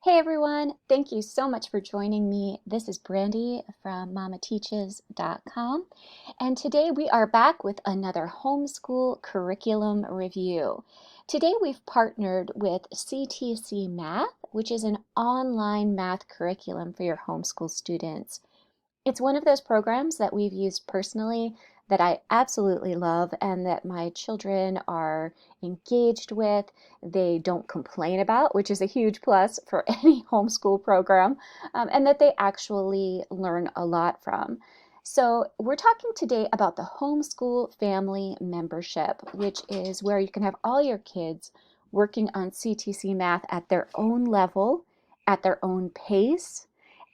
Hey everyone, thank you so much for joining me. This is Brandy from mamateaches.com, and today we are back with another homeschool curriculum review. Today we've partnered with CTCMath, which is an online math curriculum for your homeschool students. It's one of those programs that we've used personally that I absolutely love and that my children are engaged with. They don't complain about, which is a huge plus for any homeschool program, and that they actually learn a lot from. So, we're talking today about the Homeschool Family Membership, which is where you can have all your kids working on CTC Math at their own level, at their own pace,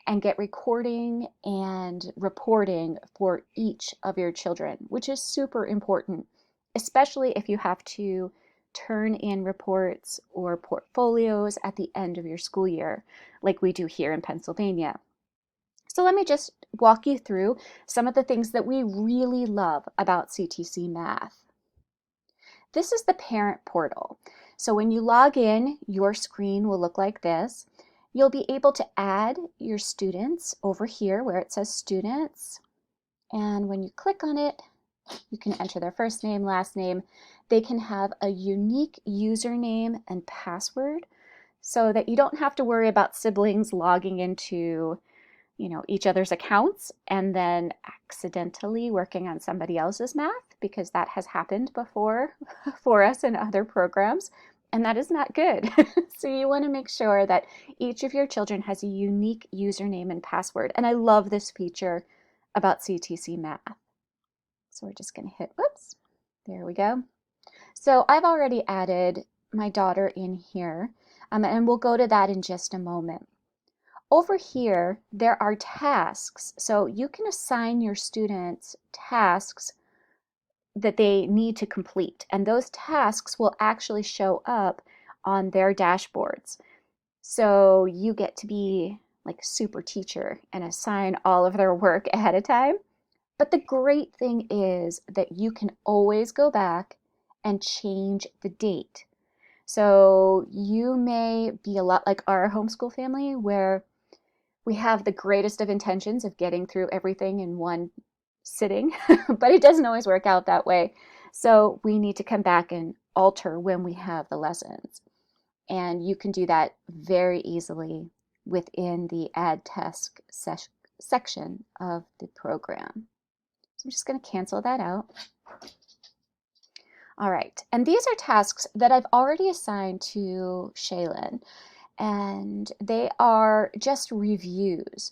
and get recording and reporting for each of your children, which is super important, especially if you have to turn in reports or portfolios at the end of your school year, like we do here in Pennsylvania. So let me just walk you through some of the things that we really love about CTC Math. This is the parent portal. So when you log in, your screen will look like this. You'll be able to add your students over here where it says students. And when you click on it, you can enter their first name, last name. They can have a unique username and password so that you don't have to worry about siblings logging into each other's accounts and then accidentally working on somebody else's math, because that has happened before for us in other programs, and that is not good. So you want to make sure that each of your children has a unique username and password. And I love this feature about CTC Math. So we're just going to hit, whoops, there we go. So I've already added my daughter in here, and we'll go to that in just a moment. Over here, there are tasks. So you can assign your students tasks that they need to complete, and those tasks will actually show up on their dashboards. So you get to be like a super teacher and assign all of their work ahead of time. But the great thing is that you can always go back and change the date. So you may be a lot like our homeschool family, where we have the greatest of intentions of getting through everything in one sitting, but it doesn't always work out that way. So we need to come back and alter when we have the lessons. And you can do that very easily within the Add Task section of the program. So I'm just going to cancel that out. All right, and these are tasks that I've already assigned to Shaylin, and they are just reviews.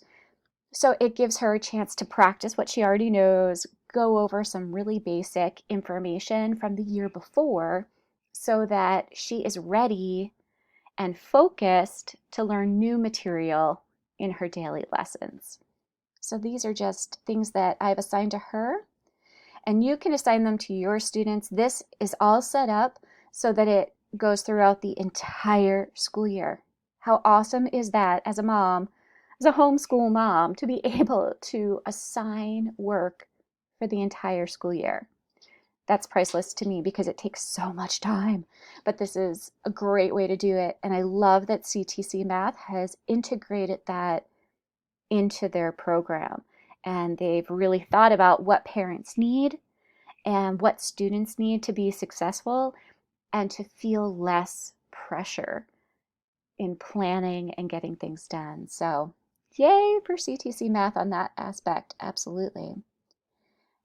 So it gives her a chance to practice what she already knows, go over some really basic information from the year before so that she is ready and focused to learn new material in her daily lessons. So these are just things that I've assigned to her, and you can assign them to your students. This is all set up so that it goes throughout the entire school year. How awesome is that as a mom, as a homeschool mom, to be able to assign work for the entire school year? That's priceless to me because it takes so much time. But this is a great way to do it. And I love that CTC Math has integrated that into their program. And they've really thought about what parents need and what students need to be successful and to feel less pressure in planning and getting things done. So yay for CTC Math on that aspect, absolutely.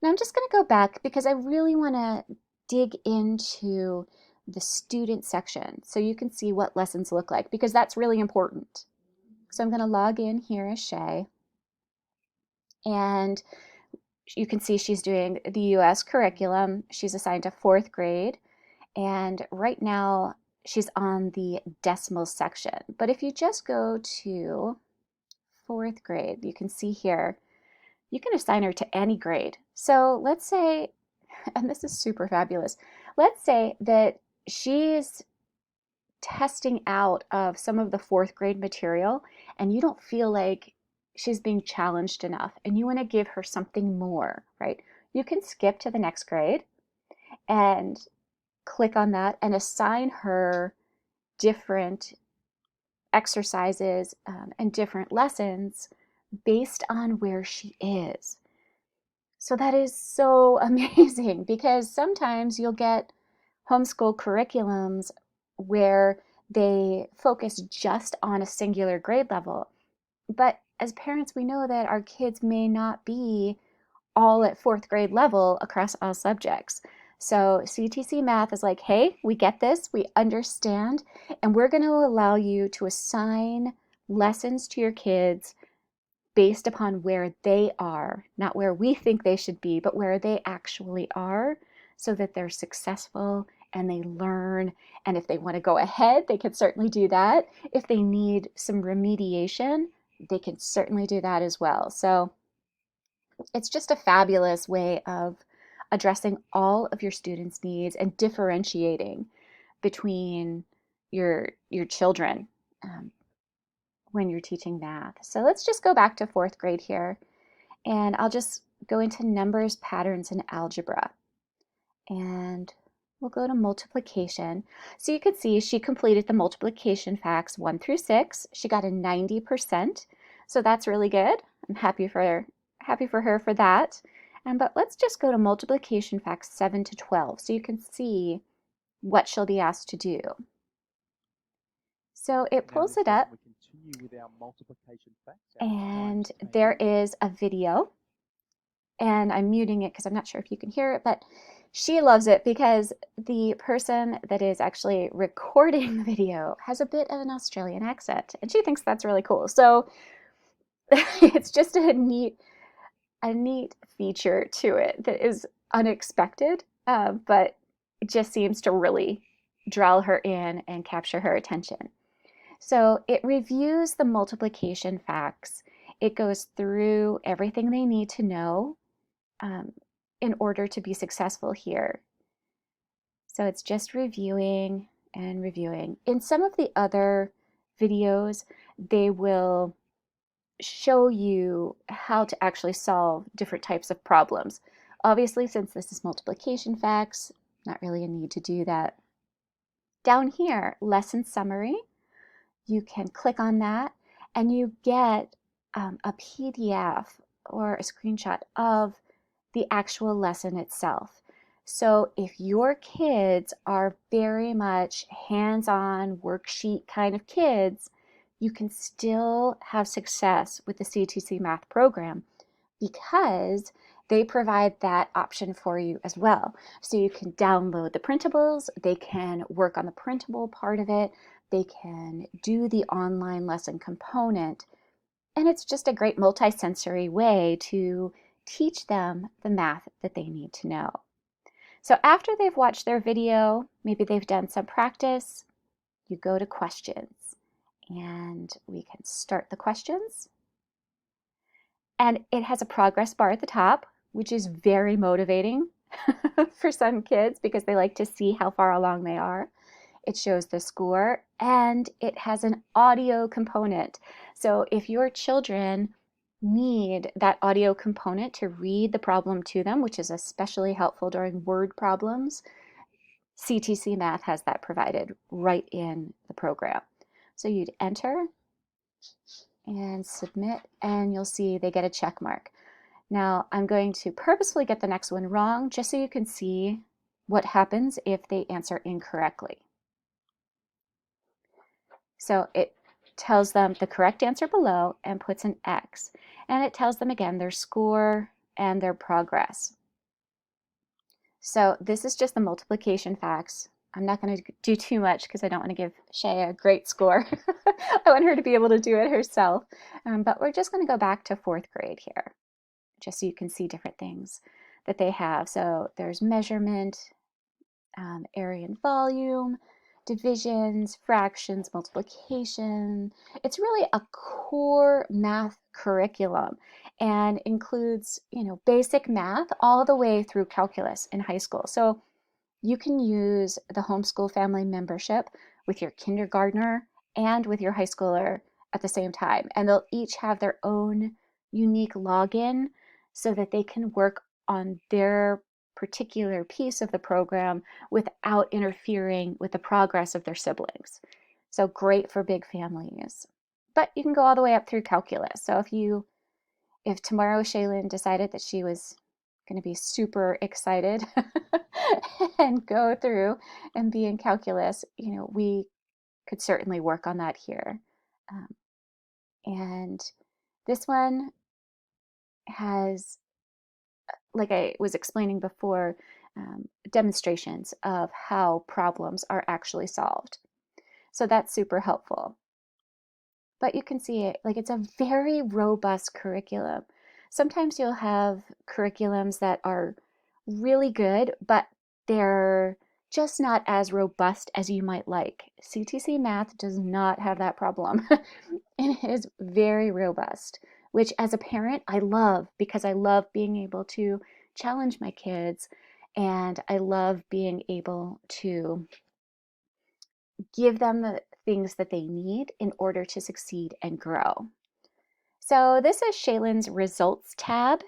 Now I'm just going to go back because I really want to dig into the student section so you can see what lessons look like, because that's really important. So I'm going to log in here as Shay, and you can see she's doing the US curriculum. She's assigned to fourth grade, and right now she's on the decimal section. But if you just go to fourth grade, you can see here, you can assign her to any grade. So let's say, and this is super fabulous, let's say that she's testing out of some of the fourth grade material and you don't feel like she's being challenged enough and you want to give her something more, right? You can skip to the next grade and click on that and assign her different exercises and different lessons based on where she is. So that is so amazing, because sometimes you'll get homeschool curriculums where they focus just on a singular grade level. But as parents, we know that our kids may not be all at fourth grade level across all subjects. So CTCMath is like, hey, we get this, we understand, and we're going to allow you to assign lessons to your kids based upon where they are, not where we think they should be, but where they actually are, so that they're successful and they learn. And if they want to go ahead, they can certainly do that. If they need some remediation, they can certainly do that as well. So it's just a fabulous way of addressing all of your students' needs and differentiating between your children when you're teaching math. So let's just go back to fourth grade here, and I'll just go into numbers, patterns, and algebra. And we'll go to multiplication. So you could see she completed the multiplication facts 1 through 6. She got a 90%. So that's really good. I'm happy for her for that. But let's just go to multiplication facts 7 to 12 so you can see what she'll be asked to do. So it pulls it up, and there is a video, and I'm muting it because I'm not sure if you can hear it, but she loves it because the person that is actually recording the video has a bit of an Australian accent, and she thinks that's really cool. So it's just a neat feature to it that is unexpected, but it just seems to really draw her in and capture her attention. So it reviews the multiplication facts. It goes through everything they need to know in order to be successful here. So it's just reviewing and reviewing. In some of the other videos, they will show you how to actually solve different types of problems. Obviously, since this is multiplication facts, not really a need to do that. Down here, lesson summary, you can click on that and you get a PDF or a screenshot of the actual lesson itself. So if your kids are very much hands-on worksheet kind of kids, you can still have success with the CTCMath program because they provide that option for you as well. So you can download the printables, they can work on the printable part of it, they can do the online lesson component, and it's just a great multi-sensory way to teach them the math that they need to know. So after they've watched their video, maybe they've done some practice, you go to questions, and we can start the questions. And it has a progress bar at the top, which is very motivating for some kids because they like to see how far along they are. It shows the score, and it has an audio component. So if your children need that audio component to read the problem to them, which is especially helpful during word problems, CTCMath has that provided right in the program. So you'd enter and submit, and you'll see they get a check mark. Now I'm going to purposefully get the next one wrong just so you can see what happens if they answer incorrectly. So it tells them the correct answer below and puts an X. And it tells them again their score and their progress. So this is just the multiplication facts. I'm not going to do too much because I don't want to give Shay a great score. I want her to be able to do it herself. But we're just going to go back to fourth grade here, just so you can see different things that they have. So there's measurement, area and volume, divisions, fractions, multiplication. It's really a core math curriculum and includes, basic math all the way through calculus in high school. So you can use the homeschool family membership with your kindergartner and with your high schooler at the same time. And they'll each have their own unique login so that they can work on their particular piece of the program without interfering with the progress of their siblings. So great for big families. But you can go all the way up through calculus. So if tomorrow Shaylin decided that she was going to be super excited and go through and be in calculus, we could certainly work on that here. And this one has, like I was explaining before, demonstrations of how problems are actually solved. So that's super helpful. But you can see it, like it's a very robust curriculum. Sometimes you'll have curriculums that are really good, but they're just not as robust as you might like. CTCMath does not have that problem. It is very robust, which as a parent, I love because I love being able to challenge my kids and I love being able to give them the things that they need in order to succeed and grow. So this is Shaylin's results tab,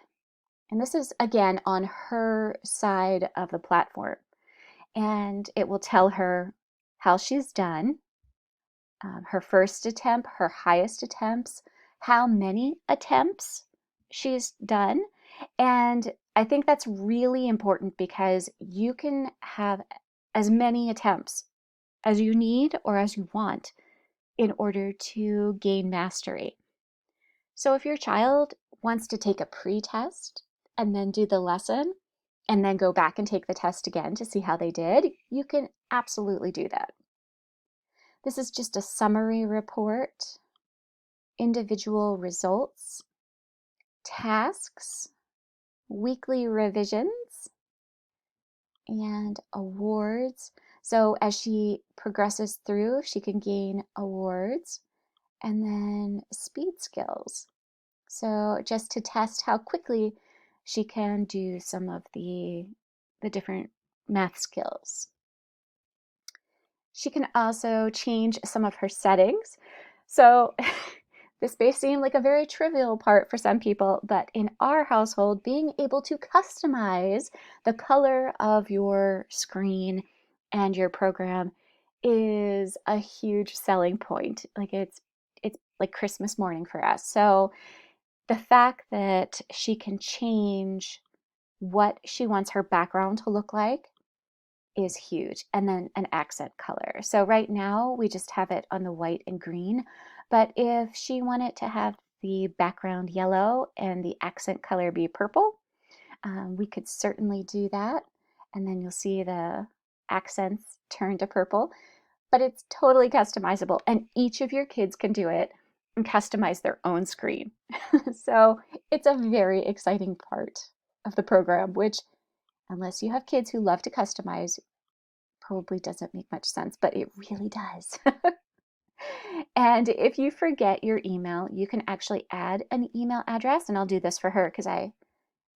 and this is again on her side of the platform. And it will tell her how she's done, her first attempt, her highest attempts, how many attempts she's done. And I think that's really important because you can have as many attempts as you need or as you want in order to gain mastery. So if your child wants to take a pre-test and then do the lesson and then go back and take the test again to see how they did, you can absolutely do that. This is just a summary report, individual results, tasks, weekly revisions, and awards. So as she progresses through, she can gain awards, and then speed skills. So just to test how quickly she can do some of the different math skills. She can also change some of her settings. So this may seem like a very trivial part for some people, but in our household, being able to customize the color of your screen and your program is a huge selling point. Like it's like Christmas morning for us. So the fact that she can change what she wants her background to look like is huge. And then an accent color. So right now we just have it on the white and green, but if she wanted to have the background yellow and the accent color be purple, we could certainly do that. And then you'll see the accents turn to purple, but it's totally customizable and each of your kids can do it and customize their own screen. So it's a very exciting part of the program, which unless you have kids who love to customize, probably doesn't make much sense, but it really does. And if you forget your email, you can actually add an email address, and I'll do this for her because I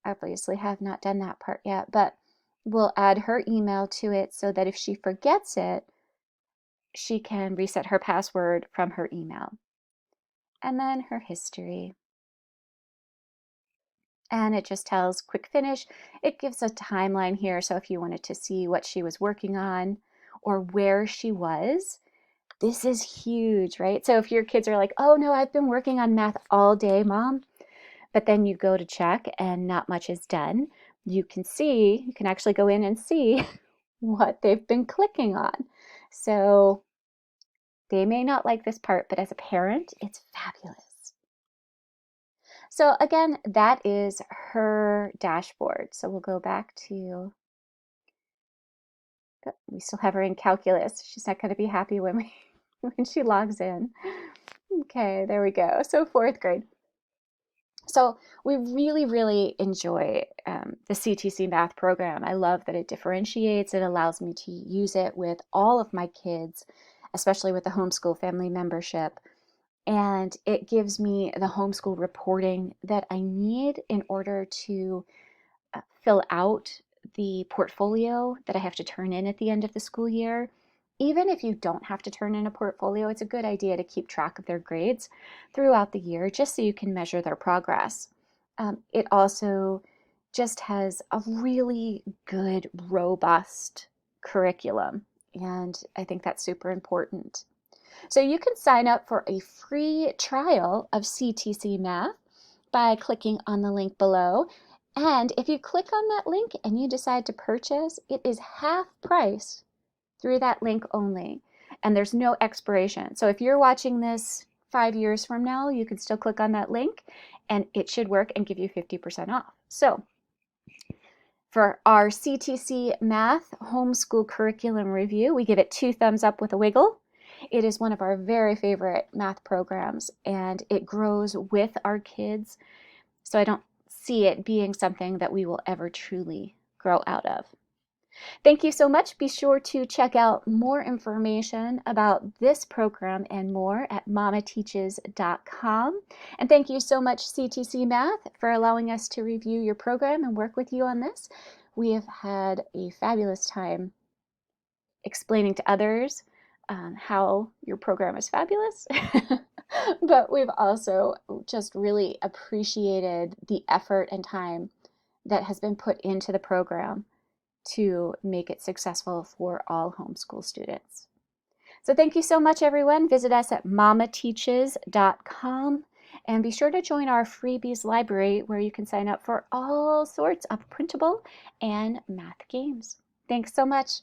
obviously have not done that part yet, but we'll add her email to it so that if she forgets it, she can reset her password from her email. And then her history. And it just tells quick finish. It gives a timeline here, so if you wanted to see what she was working on or where she was, this is huge, right? So if your kids are like, oh no, I've been working on math all day, mom, but then you go to check and not much is done, you can actually go in and see what they've been clicking on. So they may not like this part, but as a parent, it's fabulous. So again, that is her dashboard. So we'll go back to, we still have her in calculus. She's not going to be happy when when she logs in. Okay, there we go. So fourth grade. So we really, really enjoy the CTCMath program. I love that it differentiates. It allows me to use it with all of my kids, especially with the homeschool family membership. And it gives me the homeschool reporting that I need in order to fill out the portfolio that I have to turn in at the end of the school year. Even if you don't have to turn in a portfolio, it's a good idea to keep track of their grades throughout the year just so you can measure their progress. It also just has a really good, robust curriculum, and I think that's super important. So you can sign up for a free trial of CTCMath by clicking on the link below. And if you click on that link and you decide to purchase, it is half price through that link only. And there's no expiration. So if you're watching this 5 years from now, you can still click on that link and it should work and give you 50% off. So for our CTCMath Homeschool Curriculum review, we give it 2 thumbs up with a wiggle. It is one of our very favorite math programs, and it grows with our kids, so I don't see it being something that we will ever truly grow out of. Thank you so much. Be sure to check out more information about this program and more at mamateaches.com. And thank you so much, CTCMath, for allowing us to review your program and work with you on this. We have had a fabulous time explaining to others how your program is fabulous. But we've also just really appreciated the effort and time that has been put into the program to make it successful for all homeschool students. So thank you so much, everyone. Visit us at mamateaches.com and be sure to join our freebies library where you can sign up for all sorts of printable and math games. Thanks so much.